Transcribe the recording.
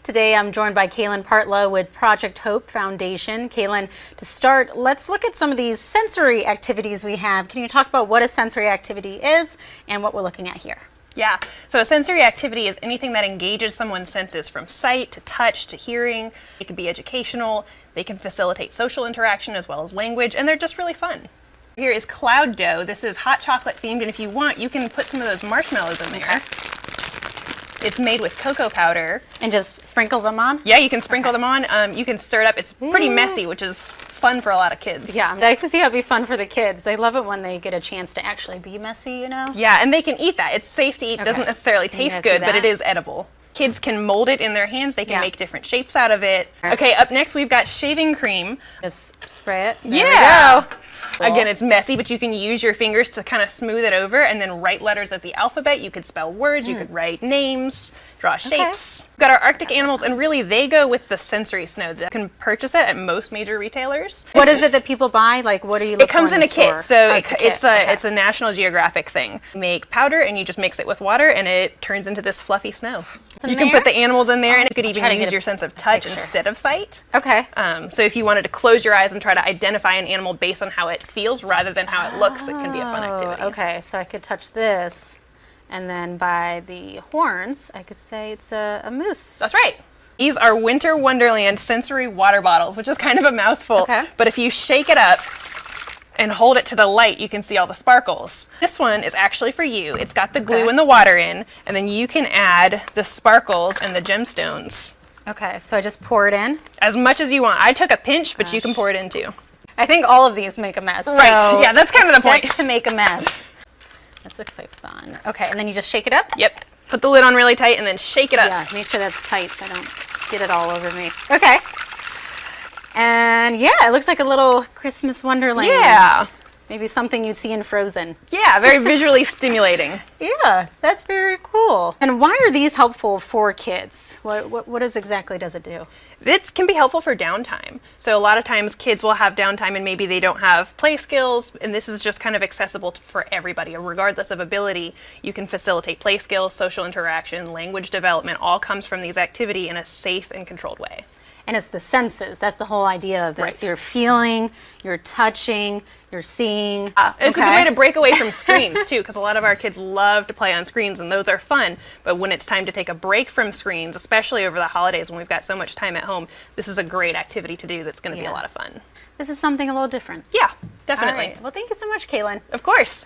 Today I'm joined by Kaelynn Partlow with Project Hope Foundation. Kaelynn, to start, let's look at some of these sensory activities we have. Can you talk about what a sensory activity is and what we're looking at here? Yeah, so a sensory activity is anything that engages someone's senses from sight to touch to hearing. It can be educational, they can facilitate social interaction as well as language, and they're just really fun. Here is cloud dough. This is hot chocolate themed, and if you want, you can put some of those marshmallows in there. It's made with cocoa powder. And just sprinkle them on? Yeah, you can sprinkle them on. You can stir it up. It's pretty messy, which is fun for a lot of kids. Yeah, I can see how it'd be fun for the kids. They love it when they get a chance to actually be messy, you know? Yeah, and they can eat that. It's safe to eat. It doesn't necessarily taste good, but it is edible. Kids can mold it in their hands. They can make different shapes out of it. Okay, up next we've got shaving cream. Just spray it. There we go. Cool. Again, it's messy, but you can use your fingers to kind of smooth it over and then write letters of the alphabet. You could spell words, you could write names, draw shapes. We've got our Arctic animals, and really they go with the sensory snow. You can purchase it at most major retailers. What is it that people buy? Like, what do you look for? It comes in a kit, so it's a National Geographic thing. You make powder and you just mix it with water and it turns into this fluffy snow. You can put the animals in there, and you could even use your sense of touch instead of sight. Okay. So if you wanted to close your eyes and try to identify an animal based on how it feels rather than how it looks, it can be a fun activity. Okay, so I could touch this, and then by the horns, I could say it's a moose. That's right. These are Winter Wonderland sensory water bottles, which is kind of a mouthful. Okay. But if you shake it up and hold it to the light, you can see all the sparkles. This one is actually for you. It's got the glue and the water in, and then you can add the sparkles and the gemstones. Okay, so I just pour it in? As much as you want. I took a pinch, but you can pour it in too. I think all of these make a mess. Right, so yeah, that's kind of the point. To make a mess. This looks like fun. Okay, and then you just shake it up? Yep. Put the lid on really tight and then shake it up. Yeah, make sure that's tight so I don't get it all over me. Okay. And yeah, it looks like a little Christmas wonderland. Yeah. Maybe something you'd see in Frozen. Yeah, very visually stimulating. Yeah, that's very cool. And why are these helpful for kids? What exactly does it do? It can be helpful for downtime. So a lot of times kids will have downtime and maybe they don't have play skills, and this is just kind of accessible for everybody. Regardless of ability, you can facilitate play skills, social interaction, language development, all comes from these activities in a safe and controlled way. And it's the senses. That's the whole idea of this. Right. You're feeling, you're touching, you're seeing. It's a good way to break away from screens too, because a lot of our kids love to play on screens and those are fun. But when it's time to take a break from screens, especially over the holidays when we've got so much time at home, this is a great activity to do that's going to be a lot of fun. This is something a little different. Yeah, definitely. All right. Well, thank you so much, Kaelynn. Of course.